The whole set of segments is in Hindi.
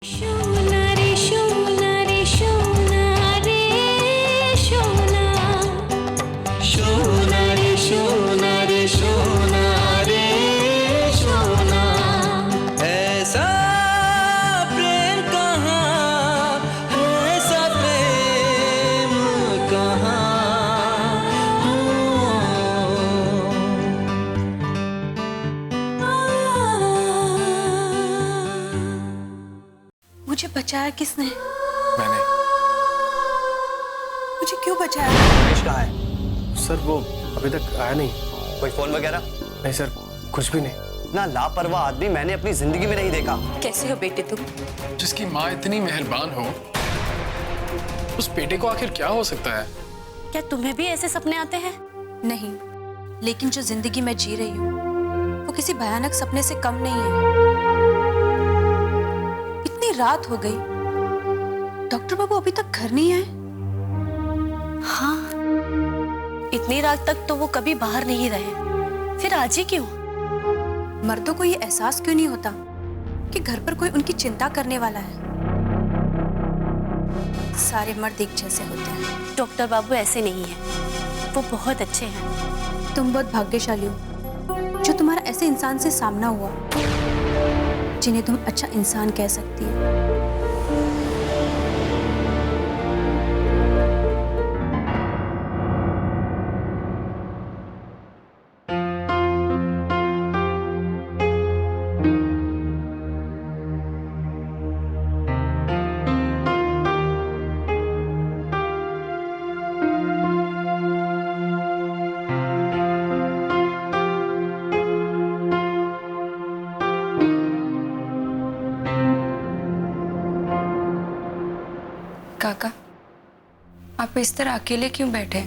शोना रे शोना रे शोना रे शोना, शोना रे शोना रे शोना रे शोना। ऐसा प्रेम कहाँ, ऐसा प्रेम कहाँ। मुझे बचाया किसने? मैंने। मुझे क्यों बचाया? रमेश कहाँ है? सर वो अभी तक आया नहीं। कोई फोन वगैरह? नहीं सर, कुछ भी नहीं। ना लापरवाह आदमी मैंने अपनी जिंदगी में नहीं देखा। कैसे हो बेटे तुम? जिसकी माँ इतनी मेहरबान हो, उस बेटे को आखिर क्या हो सकता है? क्या तुम्हें भी ऐसे सपने आते हैं? नहीं, लेकिन जो जिंदगी मैं जी रही हूँ वो किसी भयानक सपने से कम नहीं है। इतनी रात हो गई, डॉक्टर बाबू अभी तक घर नहीं आए। हाँ, इतनी रात तक तो वो कभी बाहर नहीं रहे, फिर आज ही क्यों? मर्दों को ये एहसास क्यों नहीं होता कि घर पर कोई उनकी चिंता करने वाला है? सारे मर्द एक जैसे होते हैं। डॉक्टर बाबू ऐसे नहीं हैं, वो बहुत अच्छे हैं। तुम बहुत भाग्यशाली हो जो तुम्हारा ऐसे इंसान से सामना हुआ जिन्हें तुम अच्छा इंसान कह सकती हो। काका, आप इस तरह अकेले क्यों बैठे?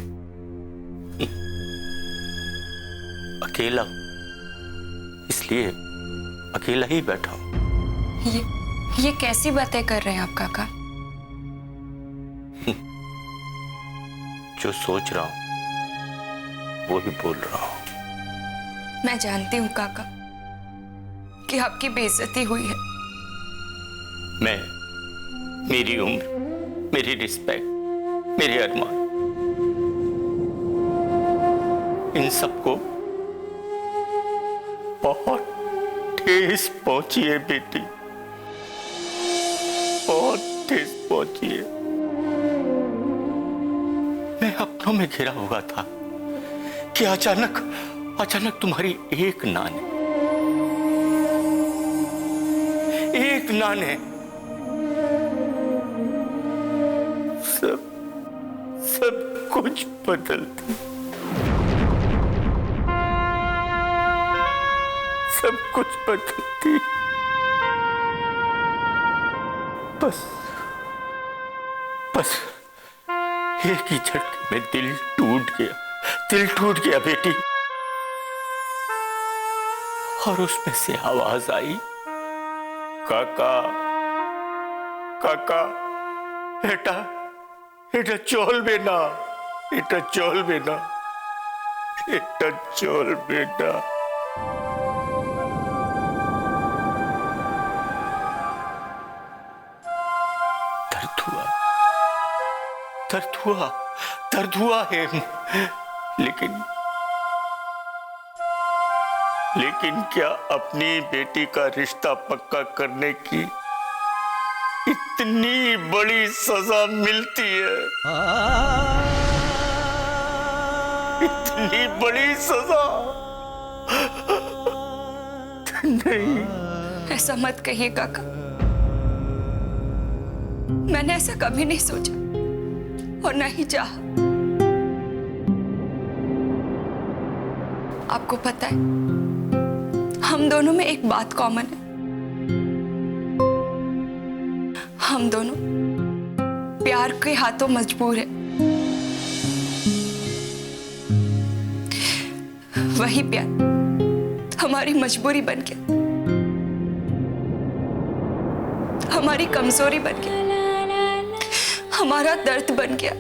अकेला इसलिए अकेला ही बैठा हूं। ये कैसी बातें कर रहे हैं आप काका? जो सोच रहा हूं वो ही बोल रहा हूं। मैं जानती हूँ काका कि आपकी बेइज्जती हुई है। मेरी उम्र, मेरी रिस्पेक्ट, मेरे अरमान, इन सबको बहुत ठेस पहुंची है बेटी, बहुत ठेस पहुंची है। मैं अपनों में घिरा हुआ था कि अचानक तुम्हारी एक नान है सब कुछ बदल दी, सब कुछ बदल दी। बस एक ही झटके में दिल टूट गया बेटी। और उसमें से आवाज आई, काका এটা চলবে না, এটা চলবে না, এটা চলবে না। दर्द हुआ है, लेकिन क्या अपनी बेटी का रिश्ता पक्का करने की इतनी बड़ी सजा मिलती है? इतनी बड़ी सजा नहीं। ऐसा मत कहिए काका, मैंने ऐसा कभी नहीं सोचा और नहीं चाहा। आपको पता है, हम दोनों में एक बात कॉमन है। हम दोनों प्यार के हाथों मजबूर हैं। वही प्यार हमारी मजबूरी बन गया, हमारी कमजोरी बन गया, हमारा दर्द बन गया।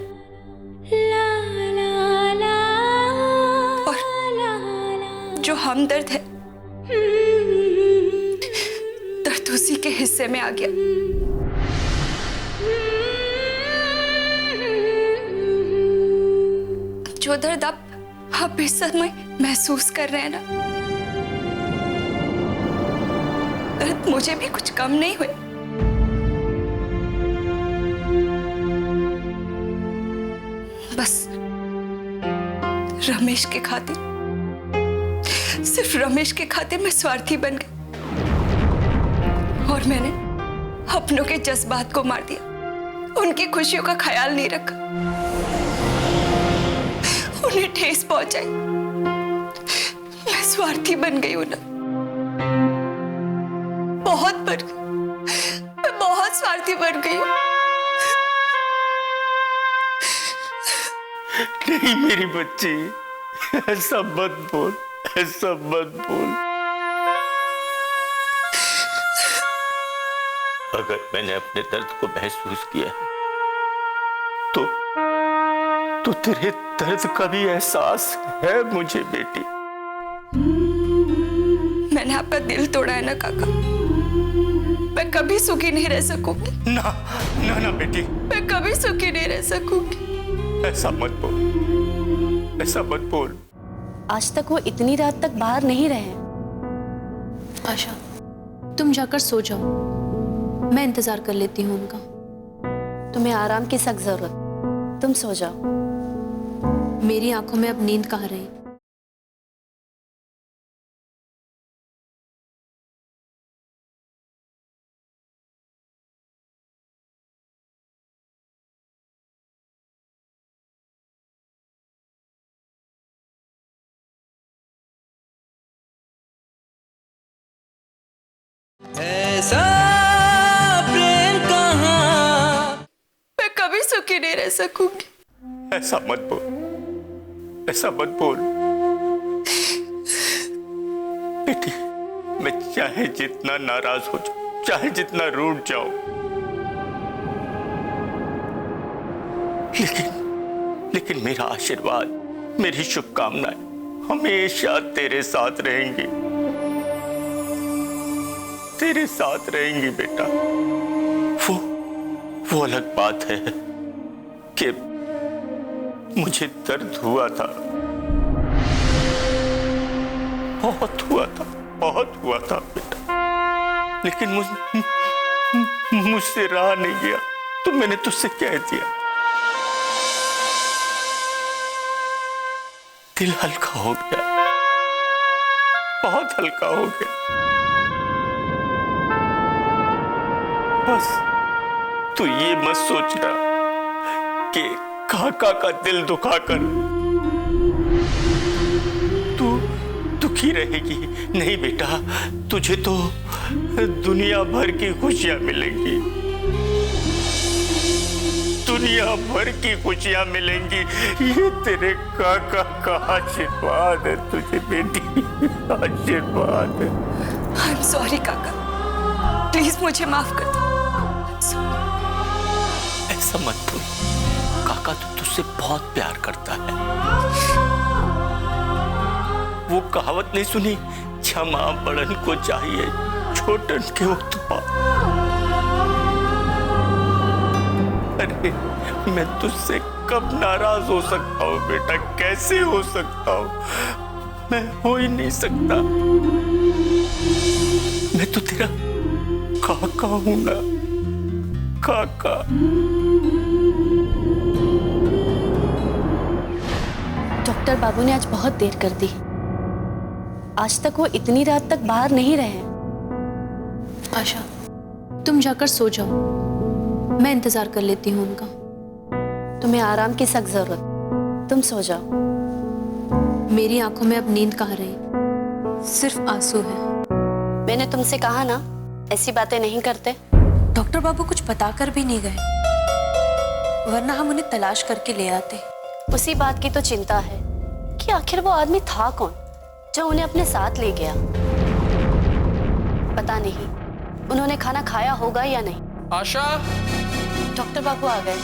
और जो हमदर्द है, दर्द उसी के हिस्से में आ गया। जो दर्द आप इस समय महसूस कर रहे हैं ना, दर्द मुझे भी कुछ कम नहीं हुए। बस रमेश के खातिर, सिर्फ रमेश के खातिर मैं स्वार्थी बन गई और मैंने अपनों के जज्बात को मार दिया, उनकी खुशियों का ख्याल नहीं रखा, उन्हें ठेस पहुंचाई। मैं स्वार्थी बन गई हूं ना, बहुत बन गई, मैं बहुत स्वार्थी बन गई हूं। नहीं मेरी बच्ची, ऐसा मत बोल, ऐसा मत बोल। अगर मैंने अपने दर्द को महसूस किया है तो तेरे दर्द का भी एहसास है मुझे बेटी। मैंने आपका दिल तोड़ा है ना काका, मैं कभी सुखी नहीं रह सकूंगी। ना ना ना बेटी, मैं कभी सुखी नहीं रह सकूंगी। ऐसा मत बोल, ऐसा मत बोल। आज तक वो इतनी रात तक बाहर नहीं रहे। आशा, तुम जाकर सो जाओ, मैं इंतजार कर लेती हूँ उनका। तुम्हें आराम की सख्त जरूरत, तुम सो जाओ। मेरी आंखों में अब नींद कहाँ रही। ऐसा प्रेम कहाँ। मैं कभी सुखी नहीं रह सकूंगी। ऐसा मत बोल, ऐसा मत बोल बेटी। मैं चाहे जितना नाराज हो जाऊं, चाहे जितना रूठ जाऊं, लेकिन मेरा आशीर्वाद, मेरी शुभकामनाएं हमेशा तेरे साथ रहेंगी, तेरे साथ रहेंगी बेटा। वो अलग बात है कि मुझे दर्द हुआ था, बहुत हुआ था बेटा, लेकिन मुझसे रहा नहीं गया, तो मैंने तुझसे कह दिया। दिल हल्का हो गया, बहुत हल्का हो गया। बस तू ये मत सोचना कि काका का दिल दुखाकर तू दुखी रहेगी। नहीं बेटा, तुझे तो दुनिया भर की खुशियां मिलेंगी, दुनिया भर की खुशियां मिलेंगी। ये तेरे काका का आशीर्वाद है तुझे बेटी, आशीर्वाद है। आई एम सॉरी काका, प्लीज मुझे माफ कर दो। ऐसा मत बोल, काका तो तुझसे बहुत प्यार करता है। वो कहावत नहीं सुनी, क्षमा बड़न को चाहिए, छोटन के उत्पात। अरे मैं तुझसे कब नाराज हो सकता हूँ बेटा, कैसे हो सकता हूँ? मैं हो ही नहीं सकता। मैं तो तेरा काका हूं ना, काका। डॉक्टर बाबू ने आज बहुत देर कर दी। आज तक वो इतनी रात तक बाहर नहीं रहे। आशा, तुम जाकर सो जाओ, मैं इंतजार कर लेती हूँ उनका। तुम्हें आराम की सख्त जरूरत, तुम सो जाओ। मेरी आंखों में अब नींद कहाँ रही, सिर्फ आंसू है। मैंने तुमसे कहा ना, ऐसी बातें नहीं करते। डॉक्टर बाबू कुछ बताकर भी नहीं गए, वरना हम उन्हें तलाश करके ले आते। उसी बात की तो चिंता है कि आखिर वो आदमी था कौन जो उन्हें अपने साथ ले गया। पता नहीं उन्होंने खाना खाया होगा या नहीं। आशा, डॉक्टर बाबू आ गए।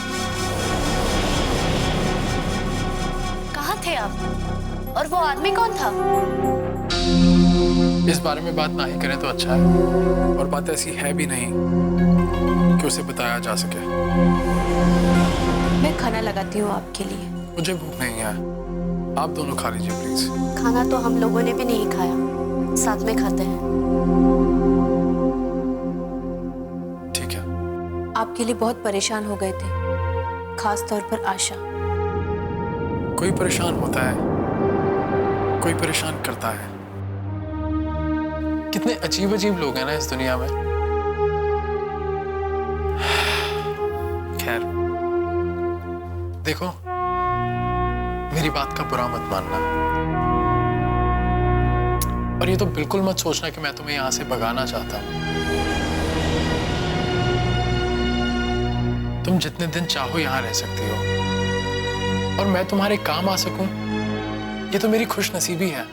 कहाँ थे आप? और वो आदमी कौन था? इस बारे में बात ना ही करें तो अच्छा है, और बात ऐसी है भी नहीं कि उसे बताया जा सके। मैं खाना लगाती हूँ आपके लिए। मुझे भूख नहीं है। आप दोनों खा लीजिए प्लीज। खाना तो हम लोगों ने भी नहीं खाया, साथ में खाते हैं। ठीक है। आपके लिए बहुत परेशान हो गए थे, खास तौर पर आशा। कोई परेशान होता है, कोई परेशान करता है। कितने अजीब अजीब लोग हैं ना इस दुनिया में। खैर देखो, मेरी बात का बुरा मत मानना, और ये तो बिल्कुल मत सोचना कि मैं तुम्हें यहां से भगाना चाहता हूं। तुम जितने दिन चाहो यहां रह सकती हो, और मैं तुम्हारे काम आ सकूं, ये तो मेरी खुशनसीबी है।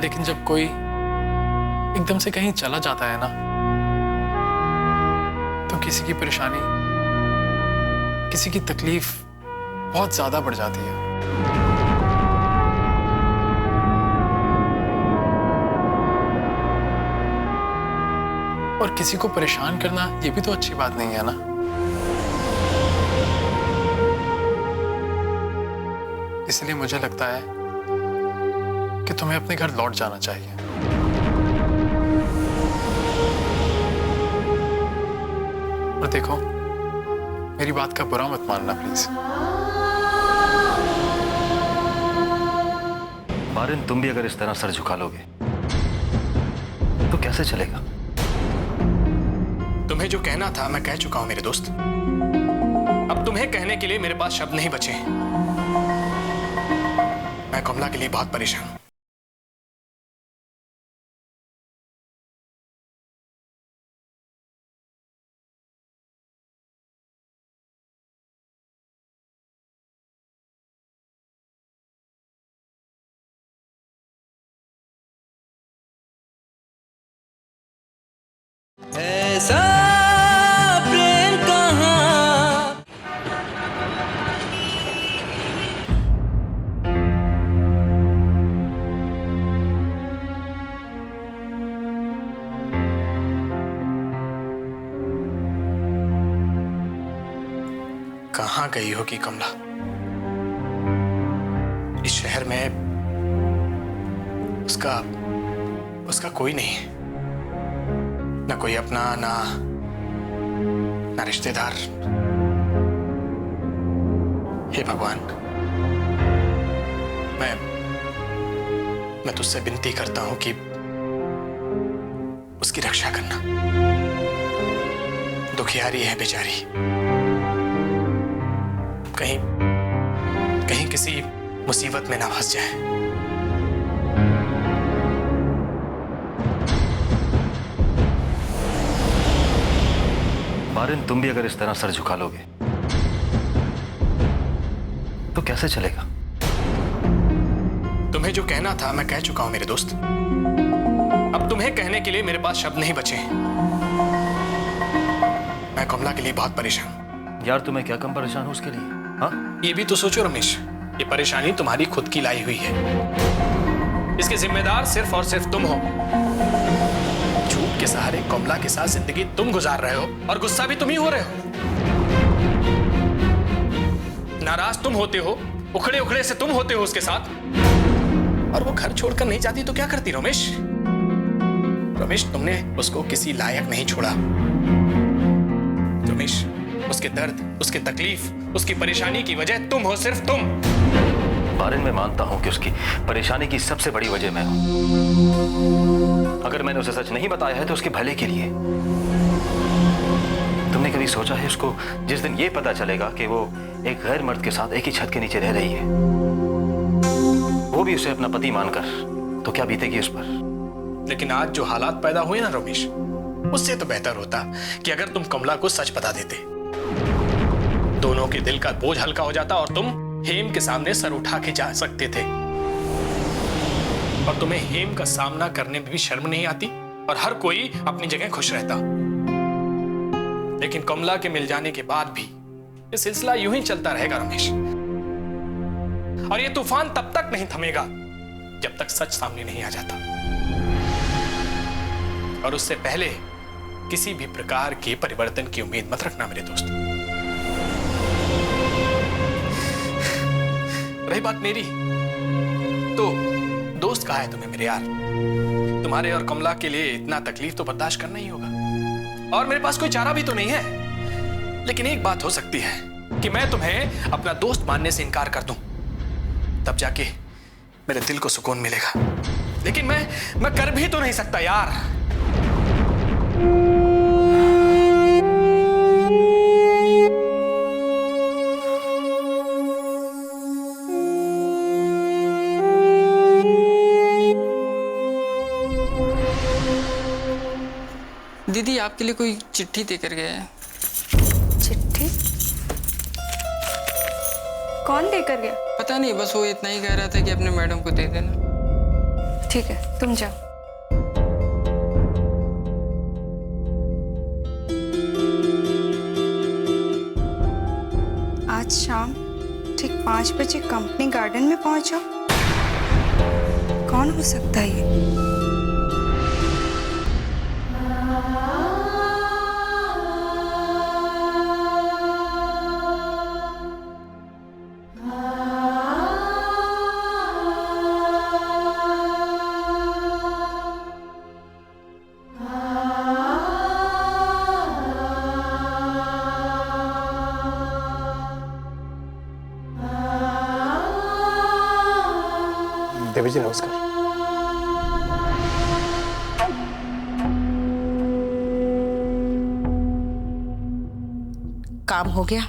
लेकिन जब कोई एकदम से कहीं चला जाता है ना, तो किसी की परेशानी, किसी की तकलीफ बहुत ज्यादा बढ़ जाती है। और किसी को परेशान करना ये भी तो अच्छी बात नहीं है ना। इसलिए मुझे लगता है कि तुम्हें अपने घर लौट जाना चाहिए। और देखो, मेरी बात का बुरा मत मानना प्लीज। बारिन, तुम भी अगर इस तरह सर झुका लोगे तो कैसे चलेगा? तुम्हें जो कहना था मैं कह चुका हूं मेरे दोस्त। अब तुम्हें कहने के लिए मेरे पास शब्द नहीं बचे। मैं कमला के लिए बहुत परेशान हूं। ऐसा प्रेम कहाँ। कहाँ गई होगी कमला? इस शहर में उसका कोई नहीं है, ना कोई अपना, ना रिश्तेदार। हे भगवान, मैं तुझसे विनती करता हूं कि उसकी रक्षा करना। दुखियारी है बेचारी, कहीं किसी मुसीबत में ना फंस जाए। बारिन, तुम भी अगर इस तरह सर झुका लोगे तो कैसे चलेगा? तुम्हें जो कहना था मैं कह चुका हूं मेरे दोस्त। अब तुम्हें कहने के लिए मेरे पास शब्द नहीं बचे। मैं कमला के लिए बहुत परेशान हूं। यार, तुम्हें क्या कम परेशान हो उसके लिए? हाँ, ये भी तो सोचो रमेश, ये परेशानी तुम्हारी खुद की लाई हुई है। इसके जिम्मेदार सिर्फ और सिर्फ तुम हो। झूठ के सहारे कमला के साथ जिंदगी तुम गुजार रहे हो, और गुस्सा भी तुम ही हो रहे हो। नाराज तुम होते हो, उखड़े उखड़े से तुम होते हो उसके साथ। और वो घर छोड़कर नहीं जाती तो क्या करती रमेश? रमेश, तुमने उसको किसी लायक नहीं छोड़ा। रमेश, उसके दर्द, उसकी तकलीफ, उसकी परेशानी की वजह तुम हो, सिर्फ तुम। बारिन, मैं मानता हूं कि उसकी परेशानी की सबसे बड़ी वजह मैं हूं। अगर मैंने उसे सच नहीं बताया है तो उसके भले के लिए। तुमने कभी सोचा है उसको जिस दिन ये पता चलेगा कि वो एक गैर मर्द के साथ एक ही छत के नीचे रह रही है, वो भी उसे अपना पति मानकर, तो क्या बीतेगी उस पर? लेकिन आज जो हालात पैदा हुए ना रमेश, उससे तो बेहतर होता कि अगर तुम कमला को सच बता देते। दोनों के दिल का बोझ हल्का हो जाता, और तुम हेम के सामने सर उठा के जा सकते थे। और तुम्हें हेम का सामना करने में भी शर्म नहीं आती, और हर कोई अपनी जगह खुश रहता। लेकिन कमला के मिल जाने के बाद भी ये सिलसिला यूं ही चलता रहेगा रमेश। और ये तूफान तब तक नहीं थमेगा जब तक सच सामने नहीं आ जाता। और उससे पहले किसी भी प्रकार के परिवर्तन की उम्मीद मत रखना मेरे दोस्त। रही बात मेरी, तो दोस्त कहा है तुम्हें मेरे यार? तुम्हारे और कमला के लिए इतना तकलीफ तो बर्दाश्त करना ही होगा, और मेरे पास कोई चारा भी तो नहीं है। लेकिन एक बात हो सकती है कि मैं तुम्हें अपना दोस्त मानने से इनकार कर दूं, तब जाके मेरे दिल को सुकून मिलेगा। लेकिन मैं कर भी तो नहीं सकता यार। दीदी आपके लिए कोई चिट्ठी देकर गया है। चिट्ठी? कौन देकर गया? पता नहीं, बस वो इतना ही कह रहा था कि अपने मैडम को दे देना। ठीक है, तुम जाओ। आज शाम ठीक 5 बजे कंपनी गार्डन में पहुंचो। कौन हो सकता है ये? देवी जी नमस्कार। काम हो गया?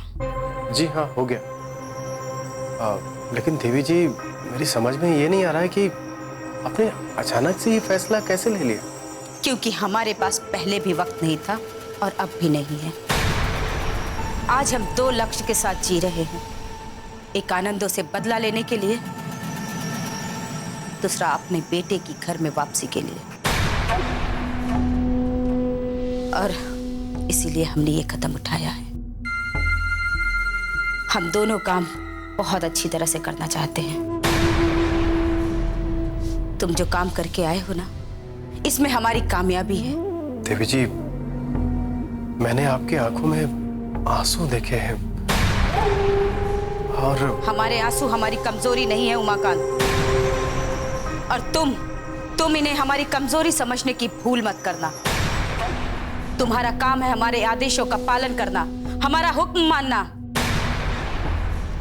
जी हाँ, हो गया। लेकिन देवी जी, मेरी समझ में ये नहीं आ रहा है कि आपने अचानक से ये फैसला कैसे ले लिया? क्योंकि हमारे पास पहले भी वक्त नहीं था और अब भी नहीं है। आज हम 2 लक्ष्य के साथ जी रहे हैं, एक आनंदों से बदला लेने के लिए, दूसरा अपने बेटे की घर में वापसी के लिए। और इसीलिए हमने ये कदम उठाया है। हम दोनों काम बहुत अच्छी तरह से करना चाहते हैं। तुम जो काम करके आए हो ना, इसमें हमारी कामयाबी है। देवी जी, मैंने आपकी आंखों में आंसू देखे हैं, और हमारे आंसू हमारी कमजोरी नहीं है उमाकांत। और तुम इन्हें हमारी कमजोरी समझने की भूल मत करना। तुम्हारा काम है हमारे आदेशों का पालन करना, हमारा हुक्म मानना।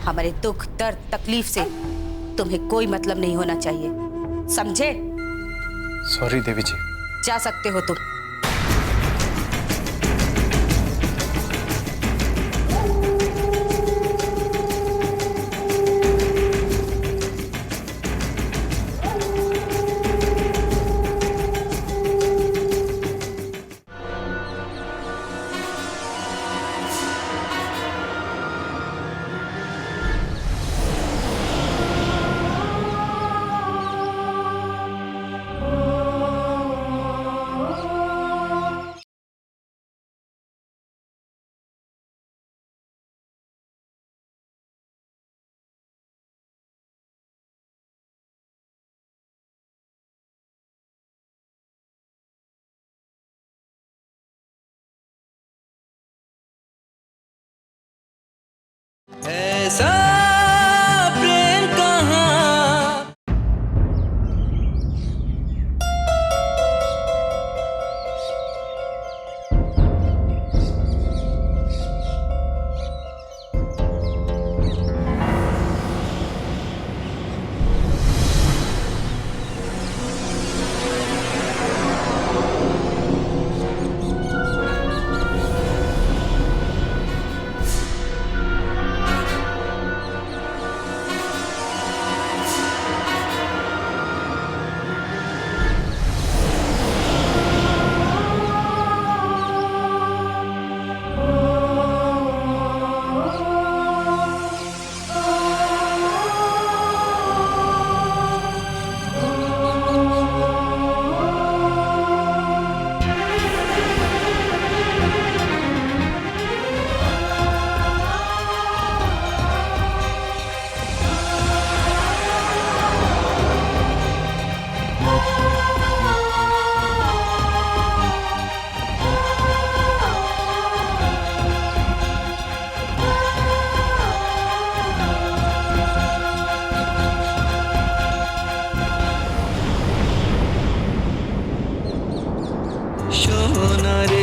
हमारे दुख, दर्द, तकलीफ से तुम्हें कोई मतलब नहीं होना चाहिए, समझे? सॉरी देवी जी। जा सकते हो तुम। ऐसा प्रेम कहाँ।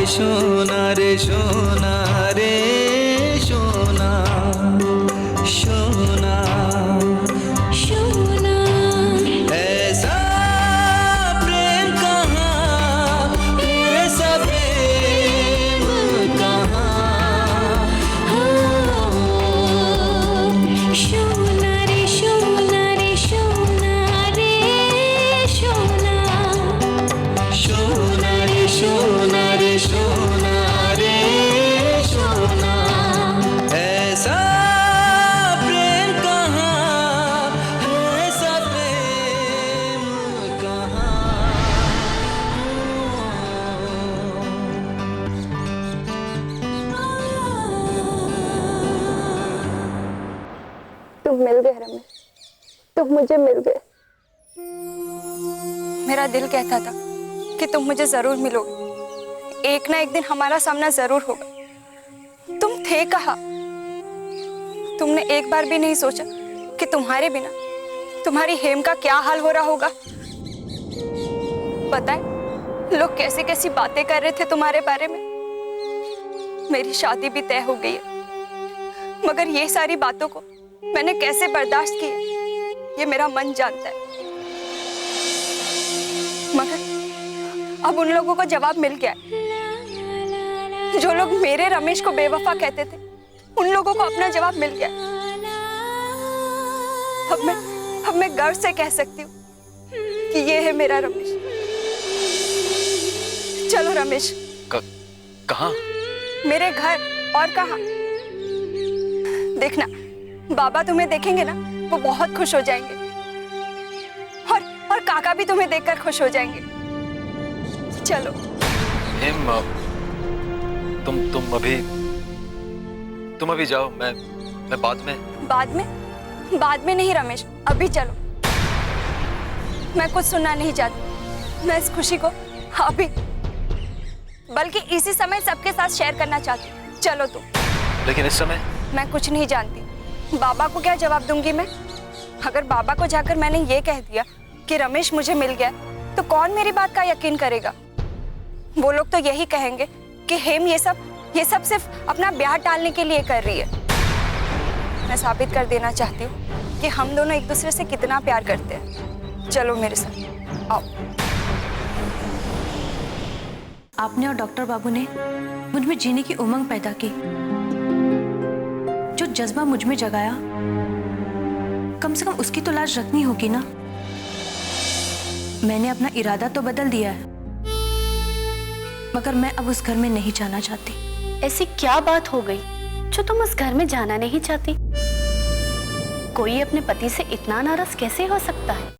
सोना रे सोना रे सोना सोना सोना ऐसा प्रेम कहाँ ऐसा प्रेम कहाँ सोना रे सोना रे सोना रे सोना सोना रे सोना रे सोना रे सोना ऐसा प्रेम कहाँ ऐसा प्रेम कहाँ तुम मिल गए रमेश, तुम मुझे मिल गए। मेरा दिल कहता था कि तुम मुझे जरूर मिलोगे, एक ना एक दिन हमारा सामना जरूर होगा। तुम थे कहाँ? तुमने एक बार भी नहीं सोचा कि तुम्हारे बिना तुम्हारी हेम का क्या हाल हो रहा होगा। पता है लोग कैसी कैसी बातें कर रहे थे तुम्हारे बारे में। मेरी शादी भी तय हो गई है, मगर ये सारी बातों को मैंने कैसे बर्दाश्त किया ये मेरा मन जानता है। मगर अब उन लोगों को जवाब मिल गया है। जो लोग मेरे रमेश को बेवफा कहते थे उन लोगों को अपना जवाब मिल गया। अब मैं गर्व से कह सकती हूँ कि ये है मेरा रमेश। चलो रमेश। कहाँ? मेरे घर, और कहाँ? देखना बाबा तुम्हें देखेंगे ना वो बहुत खुश हो जाएंगे, और काका भी तुम्हें देखकर खुश हो जाएंगे। चलो। हेम, तुम अभी जाओ, मैं बाद में नहीं रमेश, अभी चलो। मैं कुछ सुनना नहीं चाहती, मैं इस खुशी को अभी बल्कि इसी समय सबके साथ शेयर करना चाहती हूँ। चलो तुम। लेकिन इस समय मैं कुछ नहीं जानती, बाबा को क्या जवाब दूंगी मैं? अगर बाबा को जाकर मैंने ये कह दिया कि रमेश मुझे मिल गया तो कौन मेरी बात का यकीन करेगा? वो लोग तो यही कहेंगे कि हेम ये सब सिर्फ अपना ब्याह टालने के लिए कर रही है। मैं साबित कर देना चाहती हूँ कि हम दोनों एक दूसरे से कितना प्यार करते हैं। चलो मेरे साथ आओ। आपने और डॉक्टर बाबू ने मुझ में जीने की उमंग पैदा की, जो जज्बा मुझ में जगाया, कम से कम उसकी तो लाज रखनी होगी ना। मैंने अपना इरादा तो बदल दिया है, मगर मैं अब उस घर में नहीं जाना चाहती। ऐसी क्या बात हो गई जो तुम उस घर में जाना नहीं चाहती? कोई अपने पति से इतना नाराज कैसे हो सकता है?